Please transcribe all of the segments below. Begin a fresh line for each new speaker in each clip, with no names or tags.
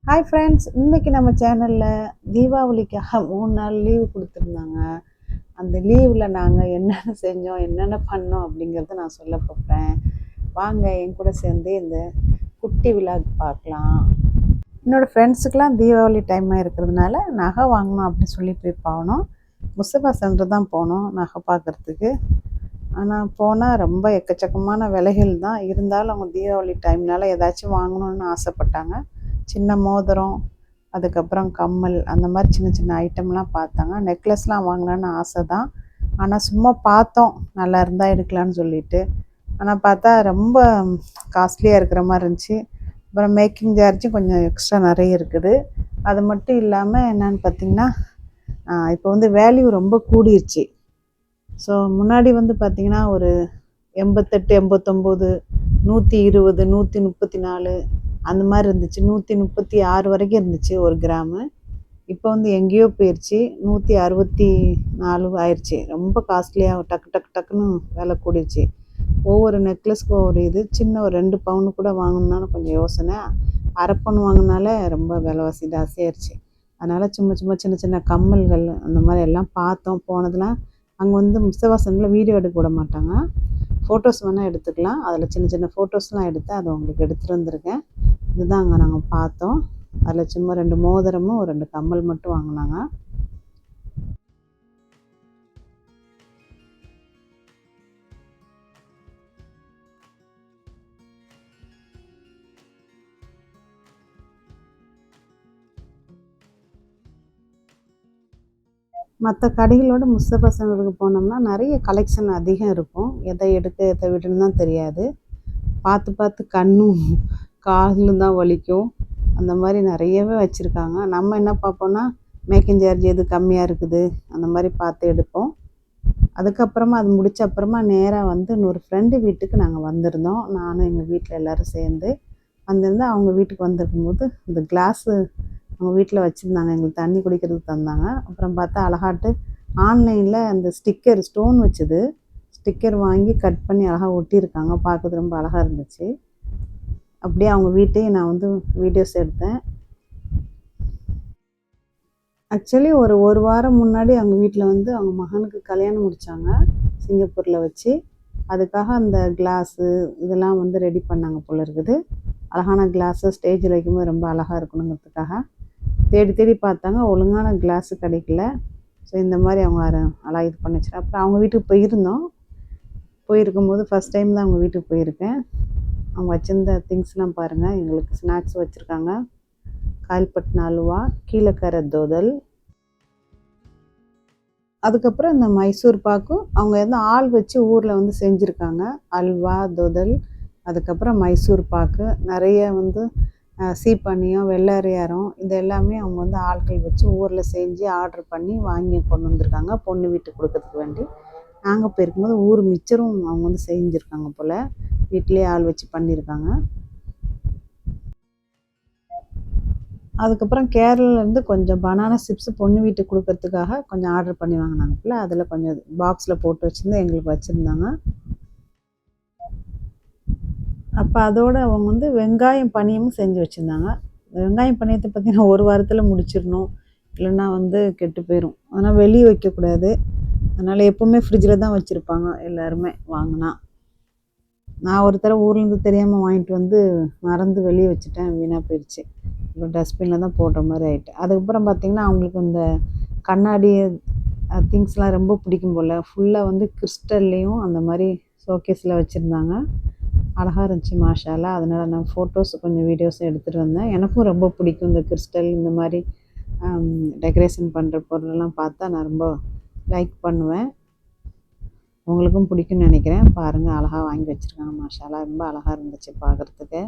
Hi friends, இன்னைக்கு நம்ம சேனலில் தீபாவளிக்காக 3 நாள் லீவு கொடுத்துருந்தாங்க. அந்த லீவில் நாங்கள் என்னென்ன செஞ்சோம், என்னென்ன பண்ணோம் அப்படிங்கிறத நான் சொல்ல போகிறேன். வாங்க என் கூட சேர்ந்து இந்த குட்டி விழாக் பார்க்கலாம். என்னோடய ஃப்ரெண்ட்ஸுக்கெலாம் தீபாவளி டைமாக இருக்கிறதுனால நகை வாங்கணும் அப்படின்னு சொல்லி போய் போனோம். முஸ்தபா சென்டர் தான் போனோம் நகை பார்க்குறதுக்கு. ஆனால் போனால் ரொம்ப எக்கச்சக்கமான விலைகள் தான். இருந்தாலும் அவங்க தீபாவளி டைம்னால ஏதாச்சும் வாங்கணுன்னு ஆசைப்பட்டாங்க. சின்ன மோதிரம், அதுக்கப்புறம் கம்மல், அந்த மாதிரி சின்ன சின்ன ஐட்டம்லாம் பார்த்தாங்க. நெக்லஸ்லாம் வாங்கலான்னு ஆசை தான். ஆனால் சும்மா பார்த்தோம், நல்லா இருந்தால் எடுக்கலான்னு சொல்லிட்டு. ஆனால் பார்த்தா ரொம்ப காஸ்ட்லியாக இருக்கிற மாதிரி இருந்துச்சு. அப்புறம் மேக்கிங் சார்ஜும் கொஞ்சம் எக்ஸ்ட்ரா நிறைய இருக்குது. அது மட்டும் இல்லாமல் என்னென்னு பார்த்திங்கன்னா, இப்போ வந்து வேல்யூ ரொம்ப கூடிருச்சு. ஸோ முன்னாடி வந்து பார்த்திங்கன்னா ஒரு 88, 89, 120, 134 அந்த மாதிரி இருந்துச்சு. 136 வரைக்கும் இருந்துச்சு ஒரு கிராமு. இப்போ வந்து எங்கேயோ போயிடுச்சு, 164 ஆயிடுச்சு. ரொம்ப காஸ்ட்லியாக டக்கு டக்கு டக்குன்னு விலை கூடிருச்சு. ஒவ்வொரு நெக்லஸ்க்கும் ஒவ்வொரு இது. சின்ன ஒரு 2 பவுனு கூட வாங்கணுன்னாலும் கொஞ்சம் யோசனை. அரை பவுன் வாங்கினாலே ரொம்ப விலைவாசி ஜாஸ்தியாகிடுச்சு. அதனால் சும்மா சும்மா சின்ன சின்ன கம்மல்கள் அந்த மாதிரி எல்லாம் பார்த்தோம். போனதெல்லாம் அங்கே வந்து முஸ்தபா சென்டரில் வீடியோ எடுக்க விட மாட்டாங்க. ஃபோட்டோஸ் வேணால் எடுத்துக்கலாம். அதில் சின்ன சின்ன ஃபோட்டோஸ்லாம் எடுத்து அதை உங்களுக்கு எடுத்துகிட்டு வந்திருக்கேன். இதுதான் அங்கே நாங்கள் பார்த்தோம். அதில் சும்மா 2 மோதிரமும் 2 கம்மல் மட்டும் வாங்கினாங்க. மற்ற கடைகளோட முஸ்தபா சென்டருக்கு போனோம்னா நிறைய கலெக்ஷன் அதிகம் இருக்கும். எதை எடுக்க எதை விடணும்னு தான் தெரியாது. பார்த்து பார்த்து கண்ணும் காலும் தான் வலிக்கும். அந்த மாதிரி நிறையவே வச்சுருக்காங்க. நம்ம என்ன பார்ப்போம்னா, மேக்கிங் சார்ஜ் எது கம்மியாக இருக்குது அந்த மாதிரி பார்த்து எடுப்போம். அதுக்கப்புறமா அது முடித்த அப்புறமா நேராக வந்து இன்னொரு ஃப்ரெண்டு வீட்டுக்கு நாங்கள் வந்திருந்தோம். நானும் எங்கள் வீட்டில் எல்லோரும் சேர்ந்து வந்திருந்து அவங்க வீட்டுக்கு வந்திருக்கும்போது இந்த கிளாஸு அவங்க வீட்டில் வச்சுருந்தாங்க. எங்களுக்கு தண்ணி குடிக்கிறதுக்கு தந்தாங்க. அப்புறம் பார்த்தா அழகாட்டு ஆன்லைனில் அந்த ஸ்டிக்கர் ஸ்டோன் வச்சது ஸ்டிக்கர் வாங்கி கட் பண்ணி அழகாக ஒட்டியிருக்காங்க. பார்க்கறது ரொம்ப அழகாக இருந்துச்சு. அப்படியே அவங்க வீட்டையும் நான் வந்து வீடியோஸ் எடுத்தேன். ஆக்சுவலி ஒரு வாரம் முன்னாடி அவங்க வீட்டில் வந்து அவங்க மகனுக்கு கல்யாணம் முடித்தாங்க சிங்கப்பூரில் வச்சு. அதுக்காக அந்த கிளாஸு இதெல்லாம் வந்து ரெடி பண்ணாங்க போல இருக்குது. அழகான கிளாஸு ஸ்டேஜில் வைக்கும்போது ரொம்ப அழகாக இருக்கணுங்கிறதுக்காக தேடி தேடி பார்த்தாங்க. ஒழுங்கான கிளாஸு கிடைக்கல. ஸோ இந்த மாதிரி அவங்க அழகாக இது பண்ணி வச்சுருக்காங்க. அப்புறம் அவங்க வீட்டுக்கு போயிருக்கும்போது ஃபஸ்ட் டைம் தான் அவங்க வீட்டுக்கு போயிருக்கேன். அவங்க வச்சுருந்த திங்ஸ்லாம் பாருங்கள். எங்களுக்கு ஸ்நாக்ஸ் வச்சுருக்காங்க. கால்பட்ன அல்வா, கீழக்கரை தோதல், அதுக்கப்புறம் இந்த மைசூர் பாக்கும் அவங்க வந்து ஆள் வச்சு ஊரில் வந்து செஞ்சுருக்காங்க. அல்வா, தோதல், அதுக்கப்புறம் மைசூர் பாக்கு, நிறைய வந்து சீப்பனியம், வெள்ளரியாரம், இது எல்லாமே அவங்க வந்து ஆட்கள் வச்சு ஊரில் செஞ்சு ஆர்டர் பண்ணி வாங்கி கொண்டு வந்திருக்காங்க பொண்ணு வீட்டுக்கு கொடுக்கறதுக்கு வேண்டி. நாங்கள் போயிருக்கும்போது ஊர் மிச்சரும் அவங்க வந்து செஞ்சுருக்காங்க போல். வீட்டிலே ஆள் வச்சு பண்ணியிருக்காங்க. அதுக்கப்புறம் கேரளாலேருந்து கொஞ்சம் பனானா சிப்ஸு பொண்ணு வீட்டுக்கு கொடுக்கறதுக்காக கொஞ்சம் ஆர்டர் பண்ணி வாங்கினாங்க போல். அதில் கொஞ்சம் பாக்ஸில் போட்டு வச்சுருந்து எங்களுக்கு வச்சுருந்தாங்க. அப்போ அதோடு அவங்க வந்து வெங்காயம் பனியமும் செஞ்சு வச்சுருந்தாங்க. வெங்காயம் பனியத்தை பார்த்திங்கன்னா ஒரு வாரத்தில் முடிச்சிடணும், இல்லைன்னா வந்து கெட்டு போயிடும். அதனால் வெளியே வைக்கக்கூடாது. அதனால் எப்போவுமே ஃப்ரிட்ஜில் தான் வச்சுருப்பாங்க எல்லாருமே வாங்கினா. நான் ஒரு தடவை ஊர்லேருந்து தெரியாமல் வாங்கிட்டு வந்து மறந்து வெளியே வச்சுட்டேன், வீணாக போயிடுச்சு. இப்போ டஸ்ட்பினில் தான் போடுற மாதிரி ஆகிட்டு. அதுக்கப்புறம் பார்த்திங்கன்னா அவங்களுக்கு இந்த கண்ணாடி திங்ஸ்லாம் ரொம்ப பிடிக்கும் போல். ஃபுல்லாக வந்து கிறிஸ்டல்லையும் அந்த மாதிரி ஷோகேஸில் வச்சுருந்தாங்க. அழகாக இருந்துச்சு மாஷாலா. அதனால் நான் ஃபோட்டோஸ் கொஞ்சம் வீடியோஸும் எடுத்துகிட்டு வந்தேன். எனக்கும் ரொம்ப பிடிக்கும் இந்த கிறிஸ்டல் இந்த மாதிரி டெக்கரேஷன் பண்ணுற பொருளெல்லாம் பார்த்தா நான் ரொம்ப லைக் பண்ணுவேன். உங்களுக்கும் பிடிக்கும்னு நினைக்கிறேன். பாருங்கள், அழகாக வாங்கி வச்சுருக்காங்க மாஷாலா. ரொம்ப அழகாக இருந்துச்சு பார்க்குறதுக்கு.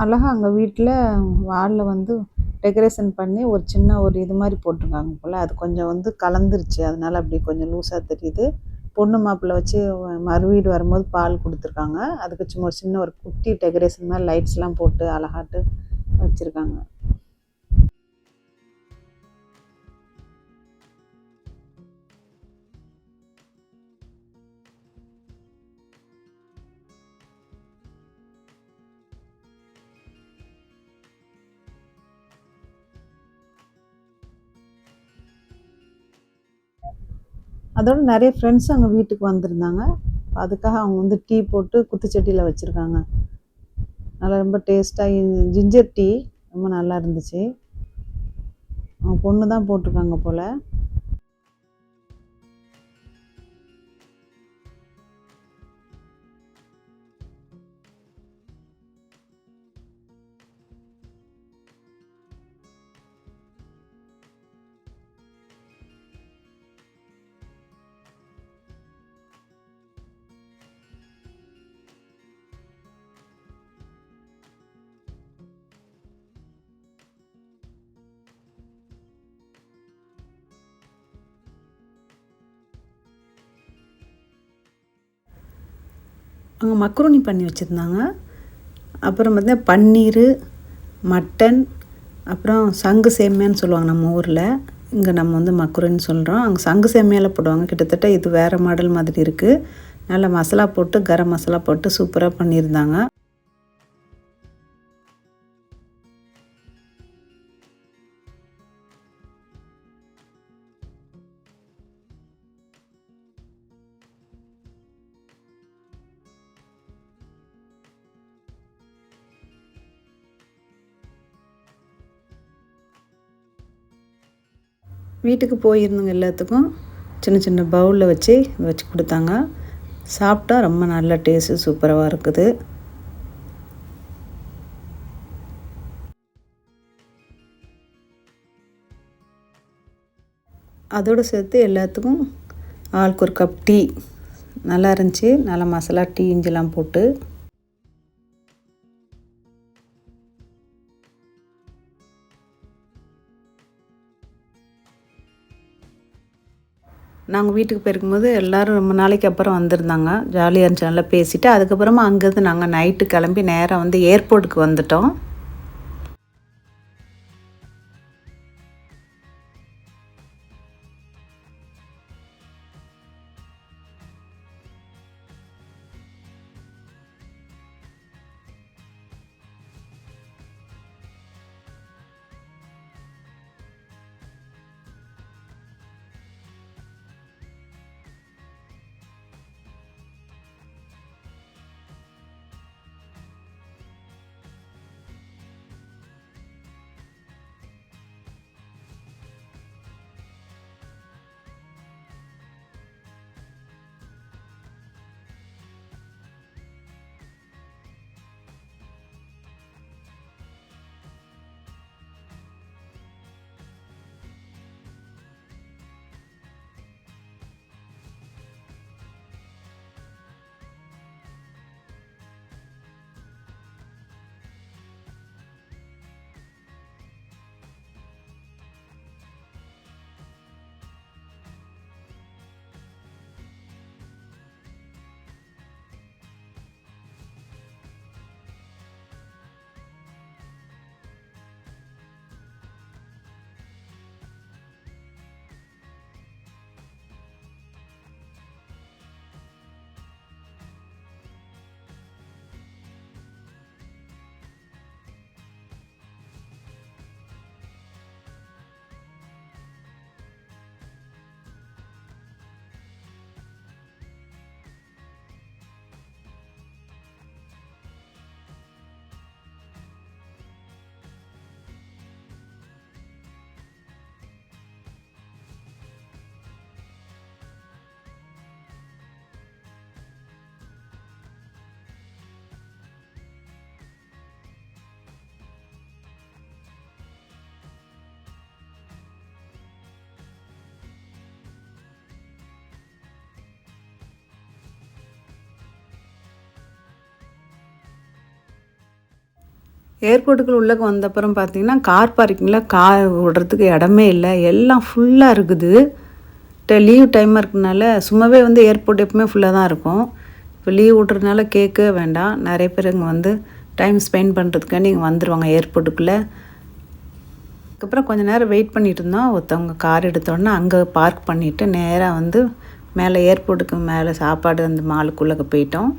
அழகா அங்க வீட்ல வால்ல வந்து டெக்கரேஷன் பண்ணி ஒரு சின்ன ஒரு இது மாரி போட்டிருக்காங்க போல. அது கொஞ்சம் வந்து கலந்துருச்சு. அதனால அப்படி கொஞ்சம் லூஸா தெரியுது. பொண்ணு மாப்பிள்ளை வச்சு மறுவீடு வரும்போது பால் குடுத்துருக்காங்க. அதுக்கு சும்மா ஒரு சின்ன ஒரு குட்டி டெக்கரேஷன் மாரி லைட்ஸ்லாம் போட்டு அழகாட்டு வச்சிருக்காங்க. அதோட நெறைய ஃப்ரெண்ட்ஸ் அங்க வீட்டுக்கு வந்திருந்தாங்க. அதுக்காக அவங்க வந்து டீ போட்டு குத்துச்சட்டியில வச்சிருக்காங்க. நல்லா ரொம்ப டேஸ்ட்டா ஜிஞ்சர் டீ ரொம்ப நல்லா இருந்துச்சு. அவங்க பொண்ணு தான் போட்டிருக்காங்க போல. அங்க மக்ருனி பண்ணி வச்சிருந்தாங்க. அப்புறம் பார்த்தீங்கன்னா பன்னீரு, மட்டன், அப்புறம் சங்கு சேமியான்னு சொல்லுவாங்க நம்ம ஊர்ல. இங்க நம்ம வந்து மக்ருனின்னு சொல்றோம். அங்க சங்கு சேமியால போடுவாங்க. கிட்டத்தட்ட இது வேற மாடல் மாதிரி இருக்கு. நல்ல மசாலா போட்டு கரம் மசாலா போட்டு சூப்பரா பண்ணியிருந்தாங்க. வீட்டுக்கு போயிருந்தவங்க எல்லாத்துக்கும் சின்ன சின்ன பவுல்ல வச்சு வச்சு குடுத்தாங்க. சாப்பிட்டா ரொம்ப நல்ல டேஸ்ட்டு சூப்பரா இருக்குது. அதோடு சேர்த்து எல்லாத்துக்கும் ஆளுக்கு ஒரு கப் டீ. நல்லா இருந்துச்சு. நல்லா மசாலா டீ இஞ்சிலாம் போட்டு. நாங்க வீட்டுக்கு போயிருக்கும்போது எல்லாரும் ரொம்ப நாளைக்கு அப்புறம் வந்திருந்தாங்க. ஜாலியா இருந்துச்சு. நல்லா பேசிட்டு, அதுக்கப்புறமா அங்கேருந்து நாங்க நைட்டு கிளம்பி நேரா வந்து ஏர்போர்ட்டுக்கு வந்துட்டோம். ஏர்போர்ட்டுக்குள்ள உள்ளக்க வந்தப்புறம் பார்த்தீங்கன்னா, கார் பார்க்கிங்கில கார் விடுறதுக்கு இடமே இல்ல. எல்லாம் ஃபுல்லா இருக்குது. லீவ் டைமா இருக்கனால சும்மாவே வந்து ஏர்போர்ட் எப்பவுமே ஃபுல்லா தான் இருக்கும். இப்போ லீவ் விட்றதுனால கேட்கவே வேண்டாம். நெறைய பேர் இங்கே வந்து டைம் ஸ்பெண்ட் பண்ணுறதுக்காண்டி இங்கே வந்துருவாங்க ஏர்போர்ட்டுக்குள்ளே. அதுக்கப்புறம் கொஞ்சம் நேரம் வெயிட் பண்ணிட்டு இருந்தோம். ஒருத்தவங்க கார் எடுத்தோடனே அங்கே பார்க் பண்ணிவிட்டு நேராக வந்து மேலே ஏர்போர்ட்டுக்கு மேலே சாப்பாடு அந்த மாலுக்குள்ளே போயிட்டோம்.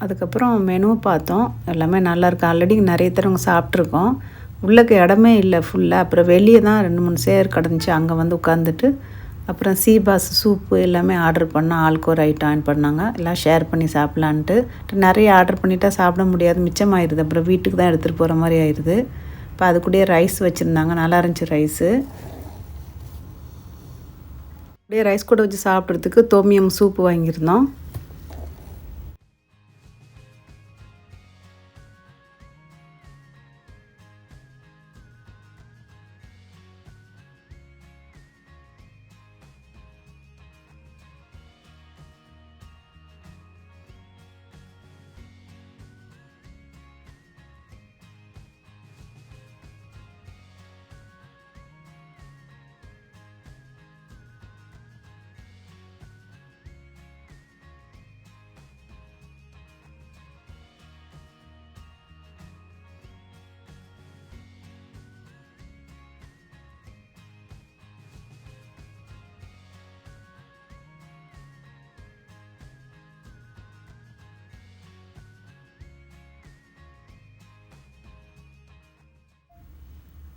அதுக்கப்புறம் மெனு பார்த்தோம். எல்லாமே நல்லாயிருக்கு. ஆல்ரெடி நிறைய தடவை சாப்பிட்ருக்கோம். உள்ளக்க இடமே இல்லை ஃபுல்லாக. அப்புறம் வெளியே தான் 2, 3 சேர் கிடந்துச்சு. அங்கே வந்து உட்காந்துட்டு அப்புறம் சீபாஸ் சூப்பு எல்லாமே ஆர்டர் பண்ணோம். ஆளுக்கு ஒரு ஐட்டம் ஆட் பண்ணாங்க. எல்லாம் ஷேர் பண்ணி சாப்பிட்லான்ட்டு. நிறைய ஆர்டர் பண்ணிட்டா சாப்பிட முடியாது, மிச்சமாயிருது. அப்புறம் வீட்டுக்கு தான் எடுத்துகிட்டு போகிற மாதிரி ஆயிடுது. இப்போ அது கூடயே ரைஸ் வச்சுருந்தாங்க. நல்லா இருந்துச்சு ரைஸு. அப்படியே ரைஸ் கூட வச்சு சாப்பிட்றதுக்கு தோமியம் சூப்பு வாங்கியிருந்தோம்.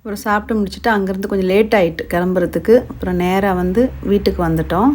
அப்புறம் சாப்பிட்டு முடிச்சுட்டு அங்கேருந்து கொஞ்சம் லேட் ஆகிட்டு கிளம்புறதுக்கு. அப்புறம் நேராக வந்து வீட்டுக்கு வந்துட்டோம்.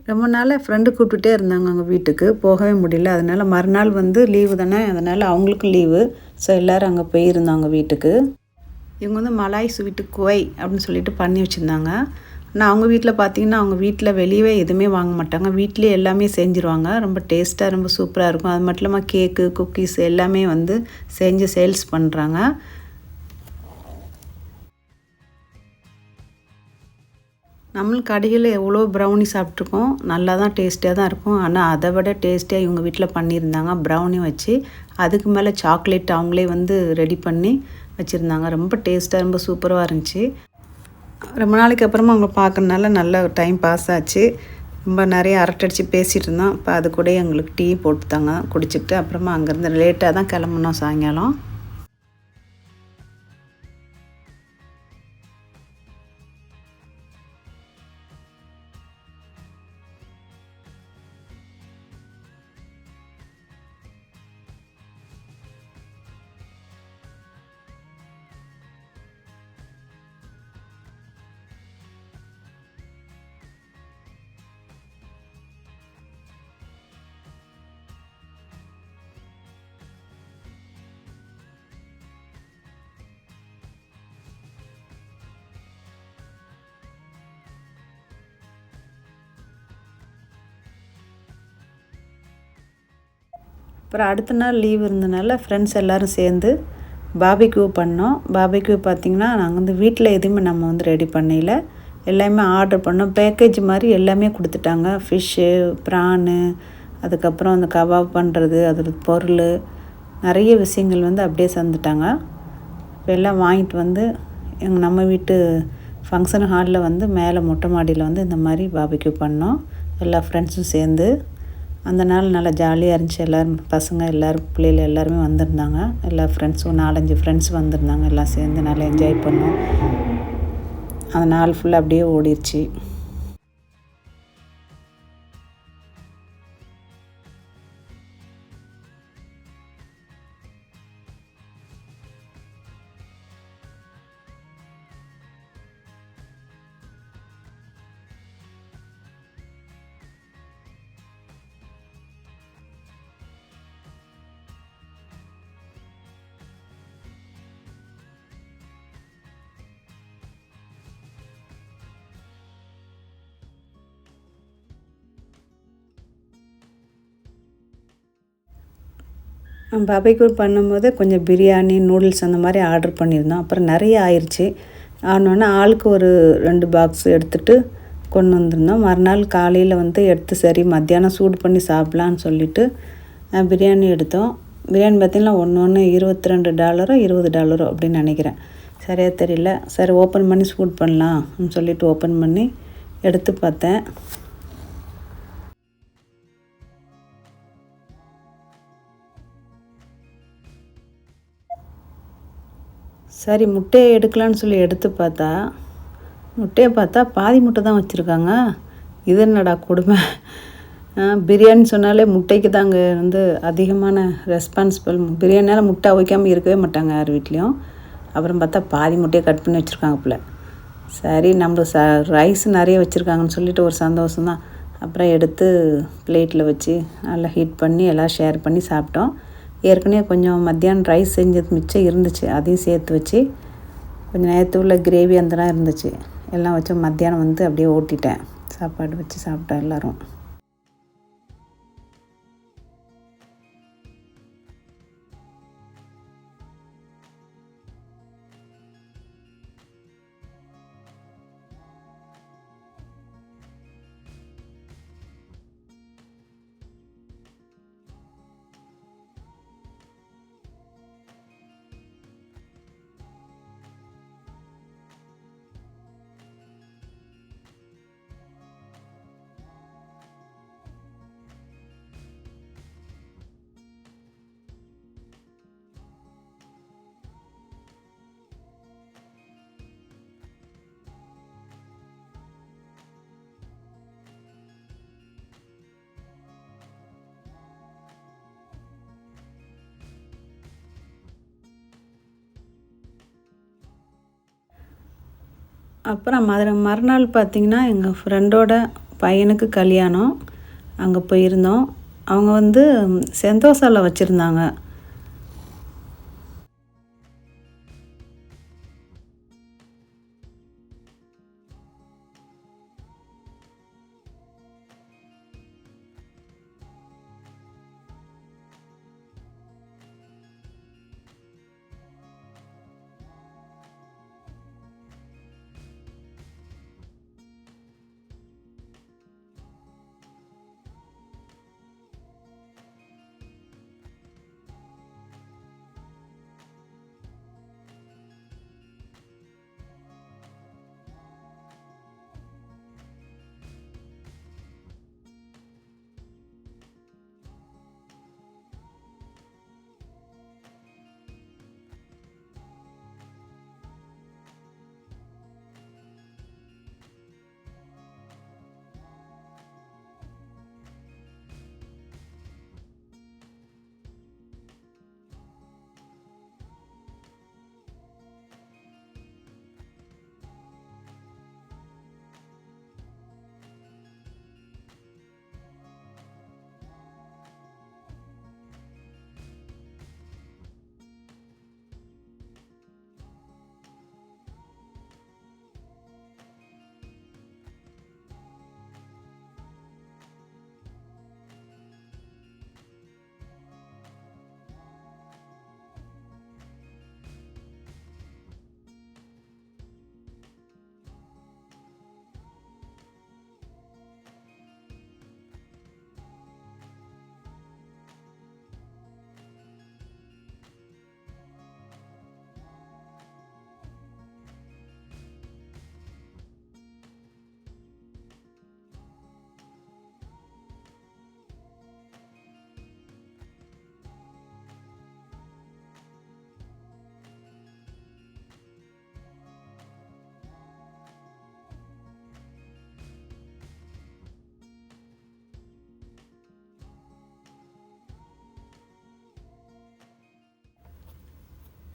ரொம்ப நாள் ஃப்ரெண்டு கூப்பிட்டுட்டே இருந்தாங்க அவங்க வீட்டுக்கு. போகவே முடியல. அதனால் மறுநாள் வந்து லீவு தானே, அதனால் அவங்களுக்கும் லீவு. ஸோ எல்லோரும் அங்கே போயிருந்தாங்க வீட்டுக்கு. இவங்க வந்து மலாய் ஸ்வீட்டு குவை அப்படின்னு சொல்லிட்டு பண்ணி வச்சுருந்தாங்க. ஆனால் அவங்க வீட்டில் பார்த்திங்கன்னா அவங்க வீட்டில் வெளியவே எதுவுமே வாங்க மாட்டாங்க. வீட்டிலே எல்லாமே செஞ்சுருவாங்க. ரொம்ப டேஸ்ட்டாக ரொம்ப சூப்பராக இருக்கும். அது மட்டும் இல்லாமல் கேக்கு குக்கீஸ் எல்லாமே வந்து செஞ்சு சேல்ஸ் பண்ணுறாங்க. நம்மளுக்கு கடையில் எவ்வளோ ப்ரௌனி சாப்பிட்ருக்கோம். நல்லா தான் டேஸ்டியாக தான் இருக்கும். ஆனால் அதை விட டேஸ்டியாக இவங்க வீட்டில் பண்ணியிருந்தாங்க. ப்ரௌனி வச்சு அதுக்கு மேலே சாக்லேட் அவங்களே வந்து ரெடி பண்ணி வச்சுருந்தாங்க. ரொம்ப டேஸ்ட்டாக ரொம்ப சூப்பராக இருந்துச்சு. ரொம்ப நாளைக்கு அப்புறமா அவங்க பார்க்கறனால நல்ல டைம் பாஸ் ஆச்சு. ரொம்ப நிறைய அரட்டடிச்சு பேசிகிட்டு இருந்தோம். இப்போ அது கூட எங்களுக்கு டீ போட்டுத்தாங்க குடிச்சிட்டு அப்புறமா அங்கேருந்து லேட்டாக தான் கிளம்புனோம் சாயங்காலம். அப்புறம் அடுத்த நாள் லீவ் இருந்தனால ஃப்ரெண்ட்ஸ் எல்லோரும் சேர்ந்து பார்பிக்யூ பண்ணோம். பார்பிக்யூ பார்த்திங்கன்னா நாங்கள் வந்து வீட்டில் எதுவுமே நம்ம வந்து ரெடி பண்ணல, எல்லாமே ஆர்டர் பண்ணோம். பேக்கேஜ் மாதிரி எல்லாமே கொடுத்துட்டாங்க. ஃபிஷ்ஷு, ப்ரானு, அதுக்கப்புறம் அந்த கபாப் பண்ணுறது, அதோட பொருள், நிறைய விஷயங்கள் வந்து அப்படியே தந்துட்டாங்க. இப்போ எல்லாம் வாங்கிட்டு வந்து நம்ம வீட்டு ஃபங்க்ஷன் ஹாலில் வந்து மேலே மொட்டை மாடியில் வந்து இந்த மாதிரி பார்பிக்யூ பண்ணோம். எல்லா ஃப்ரெண்ட்ஸும் சேர்ந்து அந்த நாள் நல்லா ஜாலியாக இருந்துச்சு. எல்லோரும் பசங்க எல்லோரும் பிள்ளைகள் எல்லாருமே வந்திருந்தாங்க. எல்லா ஃப்ரெண்ட்ஸும் 4-5 ஃப்ரெண்ட்ஸ் வந்திருந்தாங்க. எல்லாம் சேர்ந்து நல்லா என்ஜாய் பண்ணோம். அந்த நாள் ஃபுல்லாக அப்படியே ஓடிடுச்சு. பார்பிக்யூ பண்ணும்போது கொஞ்சம் பிரியாணி, நூடுல்ஸ் அந்த மாதிரி ஆர்டர் பண்ணியிருந்தோம். அப்புறம் நிறைய ஆயிடுச்சு. ஆனோடனே ஆளுக்கு ஒரு 2 பாக்ஸ் எடுத்துகிட்டு கொண்டு வந்திருந்தோம். மறுநாள் காலையில் வந்து எடுத்து சரி மத்தியானம் சூடு பண்ணி சாப்பிட்லான்னு சொல்லிவிட்டு பிரியாணி எடுத்தோம். பிரியாணி பார்த்திங்கன்னா ஒன்று $22 $20 அப்படின்னு நினைக்கிறேன், சரியாக தெரியல. சரி ஓப்பன் பண்ணி சூடு பண்ணலாம்னு சொல்லிவிட்டு ஓப்பன் பண்ணி எடுத்து பார்த்தேன். சரி முட்டையை எடுக்கலான்னு சொல்லி எடுத்து பார்த்தா, முட்டையை பார்த்தா பாதி முட்டை தான் வச்சுருக்காங்க. இது என்னடா கொடுமை! பிரியாணி சொன்னாலே முட்டைக்கு தான் அங்கே வந்து அதிகமான ரெஸ்பான்சிபிள். பிரியாணியால் முட்டை அவிக்காமல் இருக்கவே மாட்டாங்க யார் வீட்லேயும். அப்புறம் பார்த்தா பாதி முட்டையை கட் பண்ணி வச்சுருக்காங்க போல. சரி நம்மளுக்கு ரைஸ் நிறைய வச்சுருக்காங்கன்னு சொல்லிட்டு ஒரு சந்தோஷம்தான். அப்புறம் எடுத்து பிளேட்டில் வச்சு நல்லா ஹீட் பண்ணி எல்லாம் ஷேர் பண்ணி சாப்பிட்டோம். ஏற்கனவே கொஞ்சம் மத்தியானம் ரைஸ் செஞ்சது மிச்சம் இருந்துச்சு, அதையும் சேர்த்து வச்சு கொஞ்சம் நேற்று உள்ள கிரேவி அந்தலாம் இருந்துச்சு, எல்லாம் வச்சு மத்தியானம் வந்து அப்படியே ஓட்டிட்டேன். சாப்பாடு வச்சு சாப்பிட்டோம் எல்லோரும். அப்புறம் மறுநாள் பார்த்திங்கன்னா எங்கள் ஃப்ரெண்டோட பையனுக்கு கல்யாணம். அங்கே போயிருந்தோம். அவங்க வந்து செந்தோசாவில் வச்சுருந்தாங்க.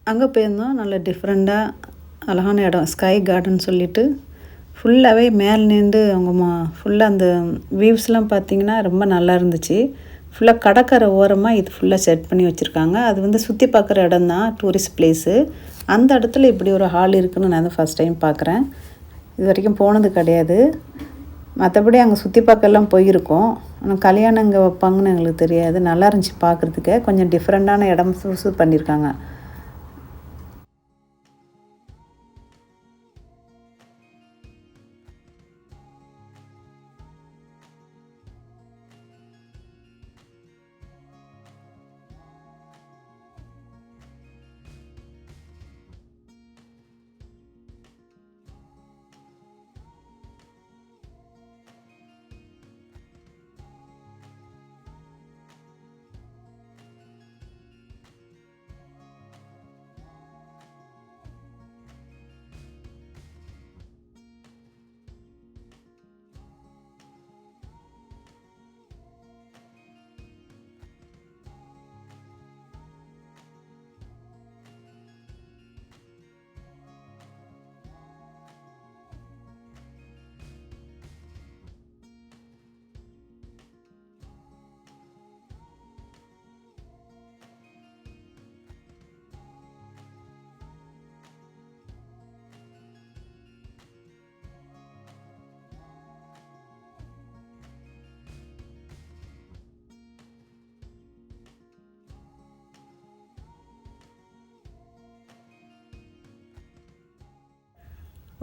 அங்கே போயிருந்தோம். நல்ல டிஃப்ரெண்ட்டாக அழகான இடம். ஸ்கை கார்டன் சொல்லிட்டு ஃபுல்லாகவே மேலே நின்று அவங்க ஃபுல்லாக அந்த வியூஸ்லாம் பார்த்திங்கன்னா ரொம்ப நல்லா இருந்துச்சு. ஃபுல்லாக கடற்கரை ஓரமாக இது ஃபுல்லாக செட் பண்ணி வச்சுருக்காங்க. அது வந்து சுற்றி பார்க்குற இடம் தான், டூரிஸ்ட் பிளேஸு. அந்த இடத்துல இப்படி ஒரு ஹால் இருக்குதுன்னு நான் தான் ஃபஸ்ட் டைம் பார்க்குறேன். இது வரைக்கும் போனது கிடையாது. மற்றபடி அங்கே சுற்றி பார்க்கலாம் போயிருக்கோம். ஆனால் கல்யாணம் இங்கே வைப்பாங்கன்னு எங்களுக்கு தெரியாது. நல்லா இருந்துச்சு பார்க்குறதுக்கு. கொஞ்சம் டிஃப்ரெண்ட்டான இடம் சூஸ் பண்ணியிருக்காங்க.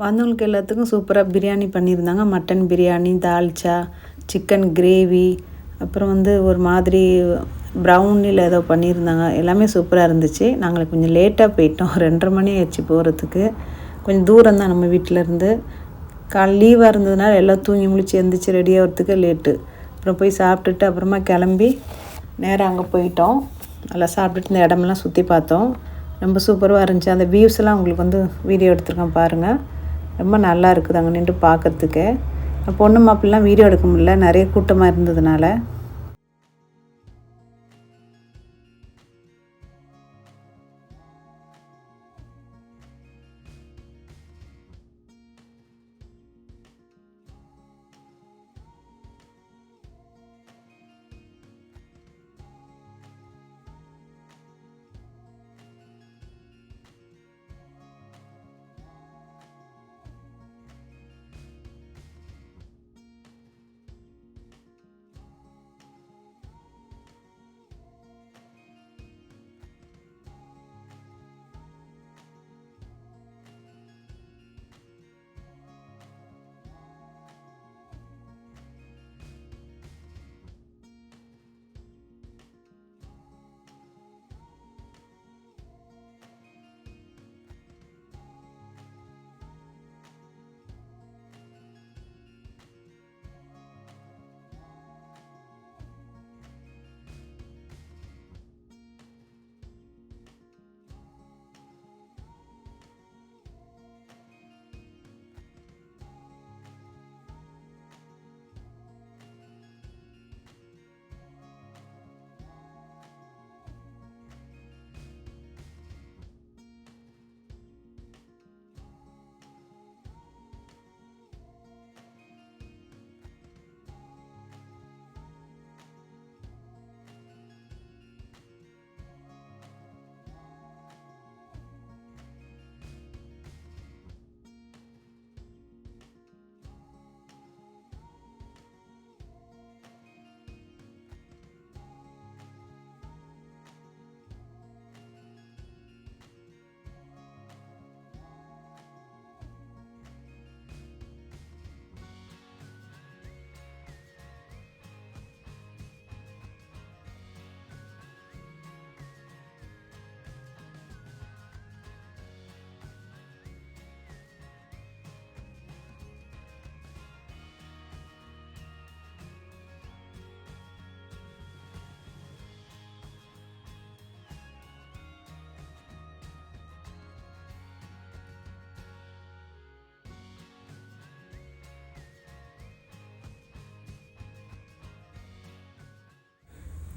வந்தவங்களுக்கு எல்லாத்துக்கும் சூப்பராக பிரியாணி பண்ணியிருந்தாங்க. Mutton biryani, dalcha, chicken gravy, அப்புறம் வந்து ஒரு மாதிரி ப்ரௌனியில் ஏதோ பண்ணியிருந்தாங்க. எல்லாமே சூப்பராக இருந்துச்சு. நாங்கள் கொஞ்சம் லேட்டாக போயிட்டோம். 2:30 மணி ஆயிடுச்சு போகிறதுக்கு. கொஞ்சம் தூரம் தான் நம்ம வீட்டிலேருந்து. லீவாக இருந்ததுனால எல்லாம் தூங்கி முழிச்சு எழுந்திரிச்சி ரெடி ஆகிறதுக்கு லேட்டு. அப்புறம் போய் சாப்பிட்டுட்டு அப்புறமா கிளம்பி நேராக அங்கே போயிட்டோம். நல்லா சாப்பிட்டுட்டு இந்த இடமெல்லாம் சுற்றி பார்த்தோம். ரொம்ப சூப்பராக இருந்துச்சு. அந்த வியூஸ்லாம் உங்களுக்கு வந்து வீடியோ எடுத்துருக்கேன் பாருங்கள். ரொம்ப நல்லா இருக்குது அங்கே நின்று பார்க்குறதுக்கு. பொண்ணு மாப்பிள்ளைலாம் வீடியோ எடுக்க முடியல, நிறைய கூட்டமாக இருந்ததுனால.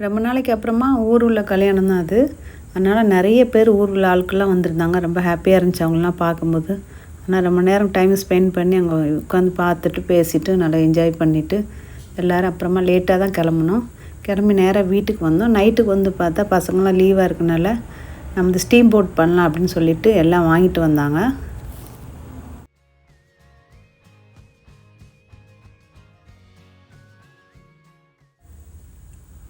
ரொம்ப நாளைக்கு அப்புறமா ஊர் உள்ள கல்யாணம் தான் அது. அதனால் நிறைய பேர் ஊர் உள்ள ஆட்கள்லாம் வந்திருந்தாங்க. ரொம்ப ஹாப்பியாக இருந்துச்சு அவங்களெலாம் பார்க்கும்போது. ஆனால் ரொம்ப நேரம் டைம் ஸ்பெண்ட் பண்ணி அங்கே உட்காந்து பார்த்துட்டு பேசிவிட்டு நல்லா என்ஜாய் பண்ணிவிட்டு எல்லோரும் அப்புறமா லேட்டாக தான் கிளம்புனோம். கிளம்பி நேராக வீட்டுக்கு வந்தோம். நைட்டுக்கு வந்து பார்த்தா பசங்களாம் லீவாக இருக்கனால நம்ம ஸ்டீம் போட் பண்ணலாம் அப்படின்னு சொல்லிட்டு எல்லாம் வாங்கிட்டு வந்தாங்க.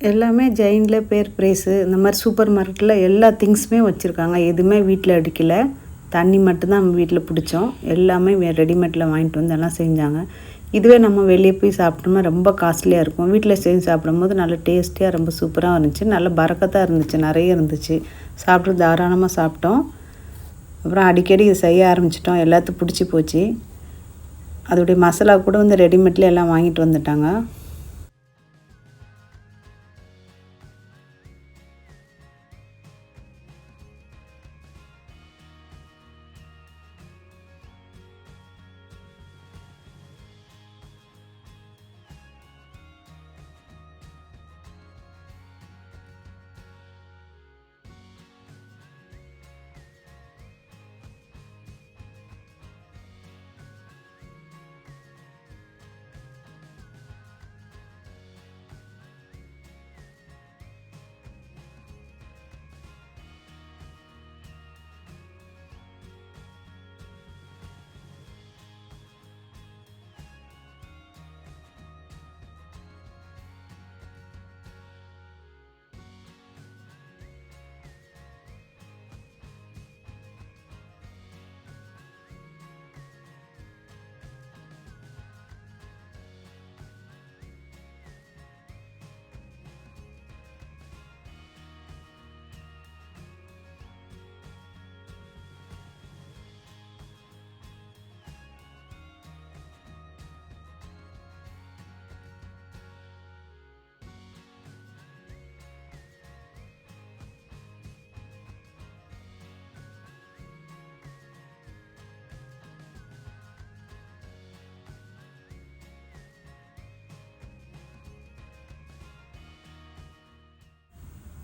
எல்லாமே ஜெயினில் பேர் ப்ரைஸு இந்த மாதிரி சூப்பர் மார்க்கெட்டில் எல்லா திங்ஸுமே வச்சுருக்காங்க. எதுவுமே வீட்டில் அடிக்கலை. தண்ணி மட்டும்தான் நம்ம வீட்டில் பிடிச்சோம். எல்லாமே ரெடிமேடில் வாங்கிட்டு வந்து எல்லாம் செஞ்சாங்க. இதுவே நம்ம வெளியே போய் சாப்பிட்டோம்னா ரொம்ப காஸ்ட்லியாக இருக்கும். வீட்டில் செஞ்சு சாப்பிடும்போது நல்ல டேஸ்டியாக ரொம்ப சூப்பராக இருந்துச்சு. நல்ல பறக்கத்தாக இருந்துச்சு, நிறைய இருந்துச்சு. சாப்பிட்டு தாராளமாக சாப்பிட்டோம். அப்புறம் அடிக்கடி இது செய்ய ஆரம்பிச்சிட்டோம். எல்லாத்துக்கும் பிடிச்சி போச்சு. அதோடைய மசாலா கூட வந்து ரெடிமேட்லேயே எல்லாம் வாங்கிட்டு வந்துட்டாங்க.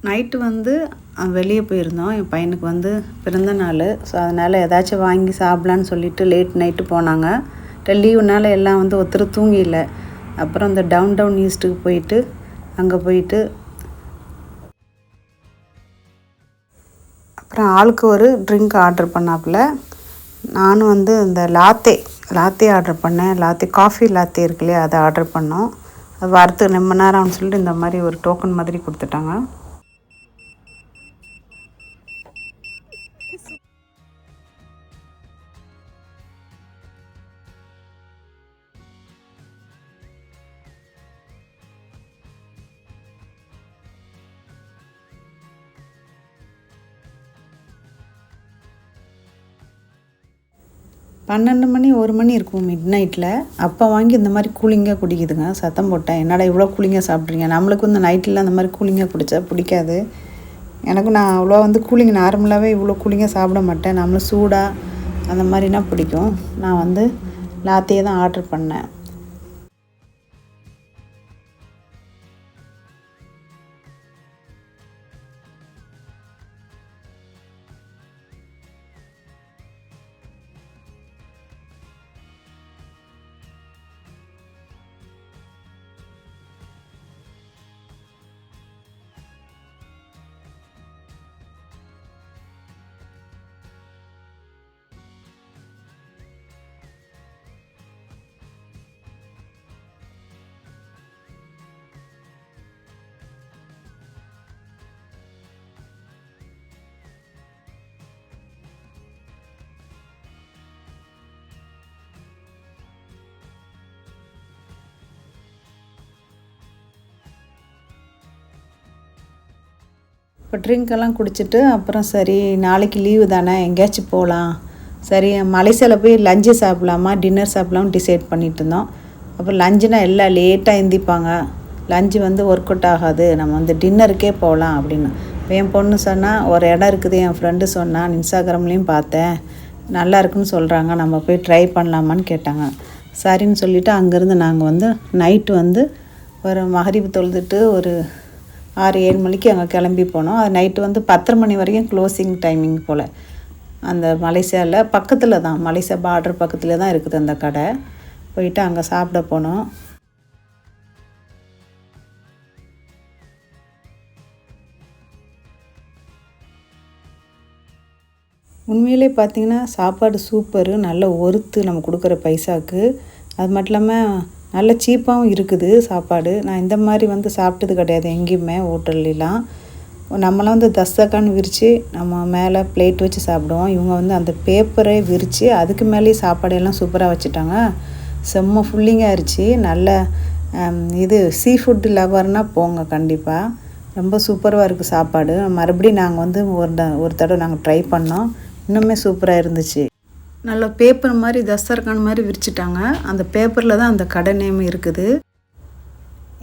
நைட்டு வந்து வெளியே போயிருந்தோம். என் பையனுக்கு வந்து பிறந்த நாள். ஸோ அதனால் ஏதாச்சும் வாங்கி சாப்பிட்லான்னு சொல்லிவிட்டு லேட் நைட்டு போனாங்க. லீவுனால எல்லாம் வந்து ஒருத்தர் தூங்கிடல. அப்புறம் இந்த டவுன் ஈஸ்ட்டுக்கு போயிட்டு அங்கே போயிட்டு அப்புறம் ஆளுக்கு ஒரு ட்ரிங்க் ஆர்டர் பண்ணாப்புல. நானும் வந்து இந்த லாத்தே ஆர்டர் பண்ணேன். காஃபி லாத்தே இருக்கு இல்லையா, அதை ஆர்டர் பண்ணோம். அது வரத்துக்கு ரொம்ப நேரம்னு சொல்லிட்டு இந்த மாதிரி ஒரு டோக்கன் மாதிரி கொடுத்துட்டாங்க. பன்னெண்டு மணி 1 மணி இருக்கும் மிட் நைட்டில். அப்போ வாங்கி இந்த மாதிரி கூலிங்காக குடிக்குதுங்க. சத்தம் போட்டேன், என்னடா இவ்வளோ கூலிங்காக சாப்பிட்றீங்க? நம்மளுக்கு வந்து நைட்டில் அந்த மாதிரி கூலிங்காக குடித்தா பிடிக்காது. எனக்கும் நான் அவ்வளோ வந்து கூலிங் நார்மலாகவே இவ்வளோ கூலிங்காக சாப்பிட மாட்டேன். நம்மளும் சூடாக அந்த மாதிரினா பிடிக்கும். நான் வந்து லாத்தையே தான் ஆர்டர் பண்ணேன். இப்போ ட்ரிங்க்கெல்லாம் குடிச்சிட்டு அப்புறம் சரி நாளைக்கு லீவு தானே, எங்கேயாச்சும் போகலாம். சரி மலேசியாவில் போய் லஞ்சு சாப்பிட்லாமா டின்னர் சாப்பிட்லாம்னு டிசைட் பண்ணிட்டு இருந்தோம். அப்புறம் லஞ்சுனா எல்லாம் லேட்டாக எந்திப்பாங்க. லஞ்சு வந்து ஒர்க் அவுட் ஆகாது, நம்ம வந்து டின்னருக்கே போகலாம் அப்படின்னு. என் பொண்ணு சொன்னால் ஒரு இடம் இருக்குது, என் ஃப்ரெண்டு சொன்னான், இன்ஸ்டாகிராம்லேயும் பார்த்தேன், நல்லா இருக்குன்னு சொல்கிறாங்க, நம்ம போய் ட்ரை பண்ணலாமான்னு கேட்டாங்க. சரின்னு சொல்லிவிட்டு அங்கேருந்து நாங்கள் வந்து நைட்டு வந்து ஒரு மகரிப் தொழுதுட்டு ஒரு 6, 7 மணிக்கு அங்கே கிளம்பி போனோம். அது நைட்டு வந்து 10:30 மணி வரைக்கும் க்ளோசிங் டைமிங் போல். அந்த மலேசியாவில் பக்கத்தில் தான், மலேசியா பார்டர் பக்கத்தில் தான் இருக்குது அந்த கடை. போயிட்டு அங்கே சாப்பிட போனோம். உண்மையிலே பார்த்திங்கன்னா சாப்பாடு சூப்பரு, நல்ல ஒர்த்து நம்ம கொடுக்குற பைசாவுக்கு. அது மட்டும் இல்லாமல் நல்ல சீப்பாகவும் இருக்குது சாப்பாடு. நான் இந்த மாதிரி வந்து சாப்பிட்டது கிடையாது எங்கேயுமே ஹோட்டல்லாம். நம்மளாம் வந்து தஸ்தக்கான்னு விரித்து நம்ம மேலே பிளேட் வச்சு சாப்பிடுவோம். இவங்க வந்து அந்த பேப்பரை விரித்து அதுக்கு மேலேயே சாப்பாடெல்லாம் சூப்பராக வச்சுட்டாங்க. செம்ம ஃபுல்லிங்காக இருந்துச்சு. நல்ல இது சீ ஃபுட்டு லவர்னால் போங்க கண்டிப்பாக. ரொம்ப சூப்பராக இருக்குது சாப்பாடு. மறுபடியும் நாங்கள் வந்து ஒரு தடவை நாங்கள் ட்ரை பண்ணோம். இன்னுமே சூப்பராக இருந்துச்சு. நல்ல பேப்பர் மாதிரி தஸ்தர்கான் மாதிரி விரிச்சிட்டாங்க. அந்த பேப்பரில் தான் அந்த கடை நேம் இருக்குது.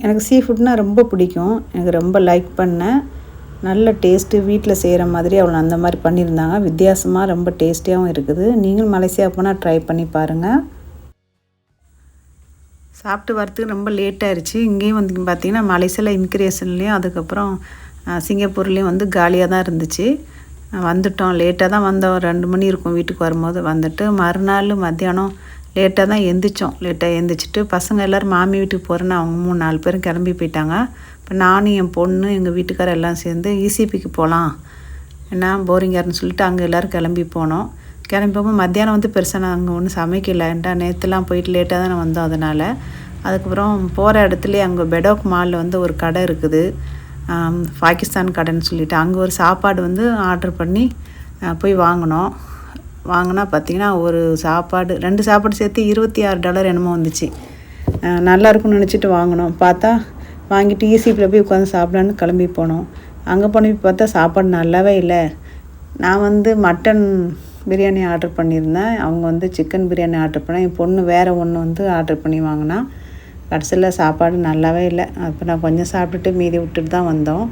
எனக்கு சீ ஃபுட்னால் ரொம்ப பிடிக்கும். எனக்கு ரொம்ப லைக் பண்ணேன். நல்ல டேஸ்ட்டு, வீட்டில் செய்கிற மாதிரி அவ்வளோ அந்த மாதிரி பண்ணியிருந்தாங்க. வித்தியாசமாக ரொம்ப டேஸ்டியாகவும் இருக்குது. நீங்களும் மலேசியா போனால் ட்ரை பண்ணி பாருங்கள். சாப்பிட்டு வரத்துக்கு ரொம்ப லேட் ஆயிடுச்சு. இங்கேயும் வந்து பார்த்திங்கன்னா மலேசியாவில் இமிக்ரேஷன்லேயும் அதுக்கப்புறம் சிங்கப்பூர்லேயும் வந்து காலியாக தான் இருந்துச்சு. வந்துட்டோம். லேட்டாக தான் வந்தோம். 2 மணி இருக்கும் வீட்டுக்கு வரும்போது. வந்துட்டு மறுநாள் மத்தியானம் லேட்டாக தான் எந்திரிச்சோம். லேட்டாக எழுந்திரிச்சிட்டு பசங்க எல்லோரும் மாமி வீட்டுக்கு போகிறேன்னு அவங்க 3-4 பேரும் கிளம்பி போயிட்டாங்க. இப்போ நானும் என் பொண்ணு எங்கள் வீட்டுக்காரர் எல்லாம் சேர்ந்து இசிபிக்கு போகலாம், ஏன்னா போரிங்காருன்னு சொல்லிட்டு அங்கே எல்லோரும் கிளம்பி போனோம். கிளம்பி போகும்போது மத்தியானம் வந்து பெருசாக நாங்கள் ஒன்றும் சமைக்கலைன்டா, நேற்றுலாம் போயிட்டு லேட்டாக தான் வந்தோம். அதனால் அதுக்கப்புறம் போகிற இடத்துலையே அங்கே பெடோக் மாலில் வந்து ஒரு கடை இருக்குது, பாகிஸ்தான் கடைன்னு சொல்லிவிட்டு. அங்கே ஒரு சாப்பாடு வந்து ஆர்டர் பண்ணி போய் வாங்கினோம். வாங்கினா பார்த்திங்கன்னா ஒரு சாப்பாடு 2 சாப்பாடு சேர்த்து $26 என்னமோ வந்துச்சு. நல்லாயிருக்குன்னு நினச்சிட்டு வாங்கினோம். பார்த்தா வாங்கிட்டு ஈசிபியில் போய் உட்காந்து சாப்பிடான்னு கிளம்பி போனோம். அங்கே போய் பார்த்தா சாப்பாடு நல்லாவே இல்லை. நான் வந்து மட்டன் பிரியாணி ஆர்டர் பண்ணியிருந்தேன். அவங்க வந்து சிக்கன் பிரியாணி ஆர்டர் பண்ணேன். என் பொண்ணு வேறு ஒன்று வந்து ஆர்டர் பண்ணி வாங்கினா. கடைசியில் சாப்பாடு நல்லாவே இல்லை. அப்போ நான் கொஞ்சம் சாப்பிட்டுட்டு மீதி விட்டுட்டு தான் வந்தோம்.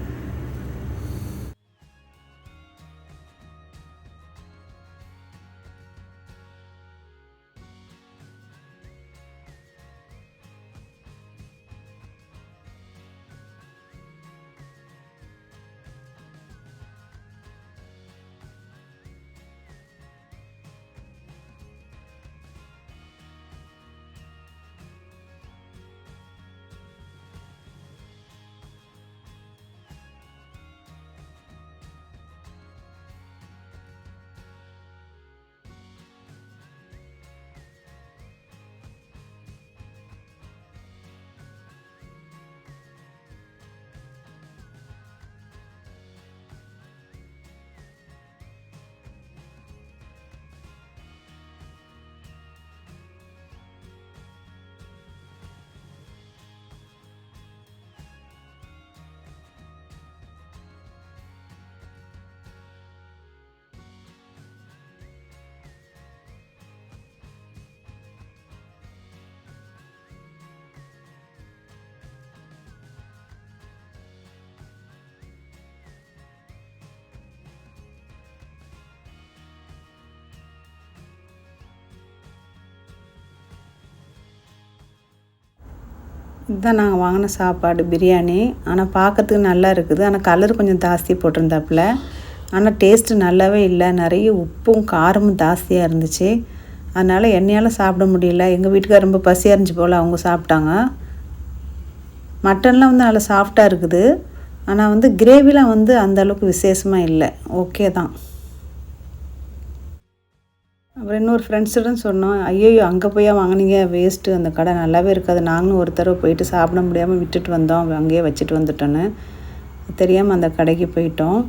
இதுதான் நாங்கள் வாங்கின சாப்பாடு பிரியாணி. ஆனால் பார்க்கறதுக்கு நல்லா இருக்குது. ஆனால் கலர் கொஞ்சம் ஜாஸ்தி போட்டிருந்தாப்புல. ஆனால் டேஸ்ட்டு நல்லாவே இல்லை. நிறைய உப்பும் காரமும் ஜாஸ்தியாக இருந்துச்சு. அதனால் என்னையால் சாப்பிட முடியல. எங்கள் வீட்டுக்கார் ரொம்ப பசியாக இருந்துச்சு போல், அவங்க சாப்பிட்டாங்க. மட்டன்லாம் வந்து நல்லா சாஃப்டாக இருக்குது. ஆனால் வந்து கிரேவிலாம் வந்து அந்தளவுக்கு விசேஷமாக இல்லை, ஓகே தான். அப்புறம் இன்னொரு ஃப்ரெண்ட்ஸுடன் சொன்னோம், ஐயோ அங்கே போய் வாங்கினீங்க, வேஸ்ட்டு, அந்த கடை நல்லாவே இருக்காது. நாங்களும் ஒரு தடவை போயிட்டு சாப்பிட முடியாமல் விட்டுட்டு வந்தோம், அங்கேயே வச்சுட்டு வந்துட்டோன்னு தெரியாமல் அந்த கடைக்கு போயிட்டோம்.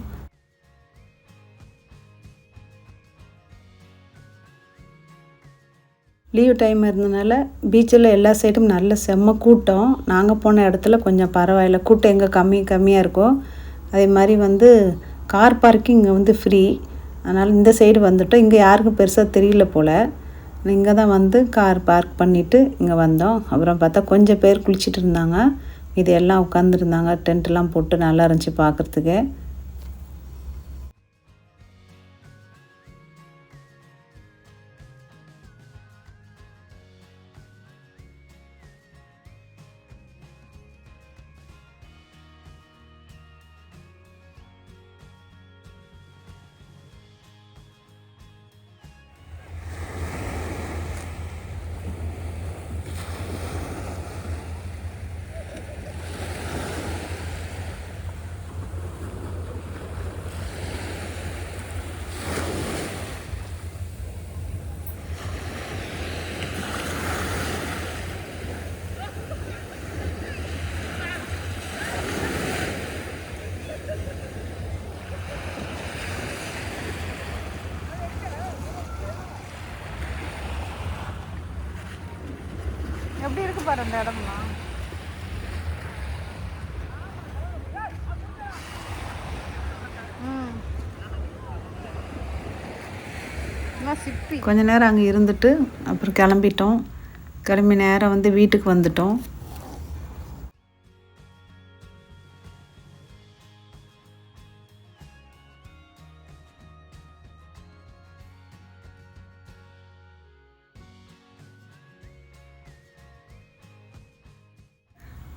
லீவ் டைம் இருந்தனால பீச்சில் எல்லா சைடும் நல்ல செம்ம கூட்டம். நாங்கள் போன இடத்துல கொஞ்சம் பரவாயில்ல, கூட்டம் எங்கே கம்மியாக இருக்கோ அதே மாதிரி வந்து கார் பார்க்கிங் இங்கே வந்து ஃப்ரீ. அதனால் இந்த சைடு வந்துட்டோம். இங்கே யாருக்கும் பெருசாக தெரியல போல். இங்கே தான் வந்து கார் பார்க் பண்ணிவிட்டு இங்கே வந்தோம். அப்புறம் பார்த்தா கொஞ்சம் பேர் குளிச்சுட்டு இருந்தாங்க, இது எல்லாம் உட்காந்துருந்தாங்க. டென்ட்லாம் போட்டு நல்லா இருந்துச்சு பார்க்குறதுக்கு. எப்படி இருக்கு பாரு அந்த இடம்லாம். கொஞ்ச நேரம் அங்கே இருந்துட்டு அப்புறம் கிளம்பிட்டோம். கிளம்பி நேரம் வந்து வீட்டுக்கு வந்துட்டோம்.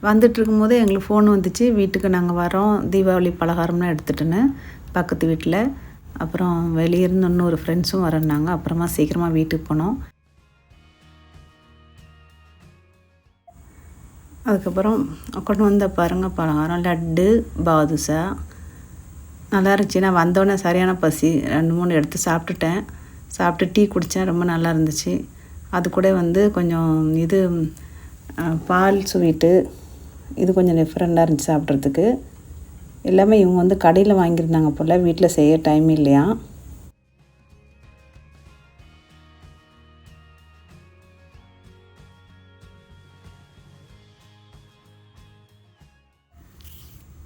வந்துட்டு இருக்கும்போது எங்களுக்கு ஃபோன் வந்துச்சு, வீட்டுக்கு நாங்கள் வரோம், தீபாவளி பலகாரம்லாம் எடுத்துட்டுன்னு பக்கத்து வீட்டில். அப்புறம் வெளியிருந்து இன்னொரு ஃப்ரெண்ட்ஸும் வரேன்னாங்க. அப்புறமா சீக்கிரமாக வீட்டுக்கு போனோம். அதுக்கப்புறம் கொண்டு வந்த பாருங்கள் பலகாரம், லட்டு, பாதுஷா நல்லா இருந்துச்சு. நான் வந்தோடனே சரியான பசி, 2-3 எடுத்து சாப்பிட்டுட்டேன். சாப்பிட்டு டீ குடித்தேன், ரொம்ப நல்லா இருந்துச்சு. அது கூட வந்து கொஞ்சம் இது பால் ஸ்வீட்டு, இது கொஞ்சம் டிஃப்ரெண்ட்டாக இருந்துச்சு சாப்பிட்றதுக்கு. எல்லாமே இவங்க வந்து கடையில் வாங்கியிருந்தாங்க போல், வீட்டில் செய்ய டைம் இல்லையா.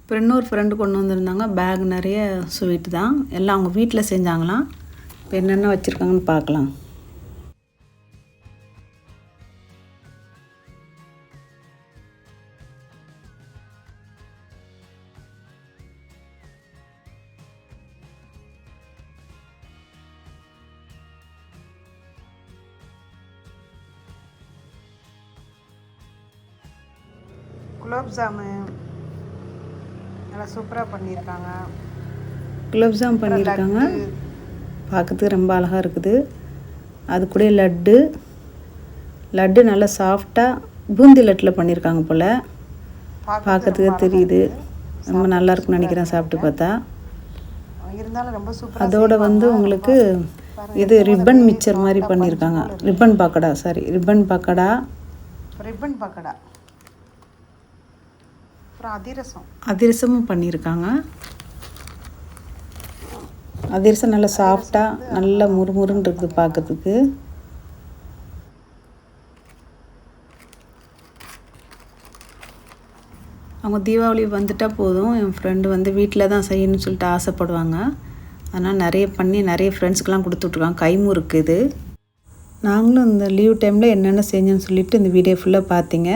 அப்புறம் இன்னொரு ஃப்ரெண்டு கொண்டு வந்திருந்தாங்க, பேக் நிறைய ஸ்வீட்டு தான், எல்லாம் அவங்க வீட்டில் செஞ்சாங்களாம். இப்போ என்னென்ன வச்சுருக்காங்கன்னு பார்க்கலாம். குலோப் ஜாமு நல்லா சூப்பராக பண்ணியிருக்காங்க. குலோப் ஜாம் பண்ணியிருக்காங்க, பார்க்கறதுக்கு ரொம்ப அழகாக இருக்குது. அது கூட லட்டு நல்லா சாஃப்டாக பூந்தி லட்டில் பண்ணியிருக்காங்க போல், பார்க்கறதுக்கு தெரியுது. ரொம்ப நல்லா இருக்குன்னு நினைக்கிறேன் சாப்பிட்டு பார்த்தா. அதோட வந்து உங்களுக்கு இது ரிப்பன் மிக்சர் மாதிரி பண்ணியிருக்காங்க. ரிப்பன் பக்கடா அப்புறம் அதிரசமும் பண்ணியிருக்காங்க. அதிரசம் நல்லா சாஃப்டாக நல்லா முறுமுறுன்னு இருக்குது பார்க்கறதுக்கு. அவங்க தீபாவளி வந்துட்டால் போதும், என் ஃப்ரெண்டு வந்து வீட்டில் தான் செய்யணும்னு சொல்லிட்டு ஆசைப்படுவாங்க. அதனால் நிறைய பண்ணி நிறைய ஃப்ரெண்ட்ஸ்க்கெலாம் கொடுத்துட்ருக்காங்க. கைமுறுக்கு இது. நாங்களும் இந்த லீவ் டைமில் என்னென்ன செஞ்சோன்னு சொல்லிவிட்டு இந்த வீடியோ ஃபுல்லாக பார்த்தீங்க.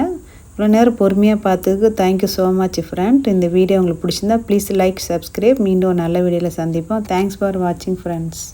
இவ்வளோ நேரம் பொறுமையாக பார்த்ததுக்கு தேங்க்யூ ஸோ மச் ஃப்ரெண்ட். இந்த வீடியோ உங்களுக்கு பிடிச்சிருந்தா ப்ளீஸ் லைக், சப்ஸ்கிரைப். மீண்டும் நல்ல வீடியோவில் சந்திப்போம். தேங்க்ஸ் ஃபார் வாட்சிங் ஃப்ரெண்ட்ஸ்.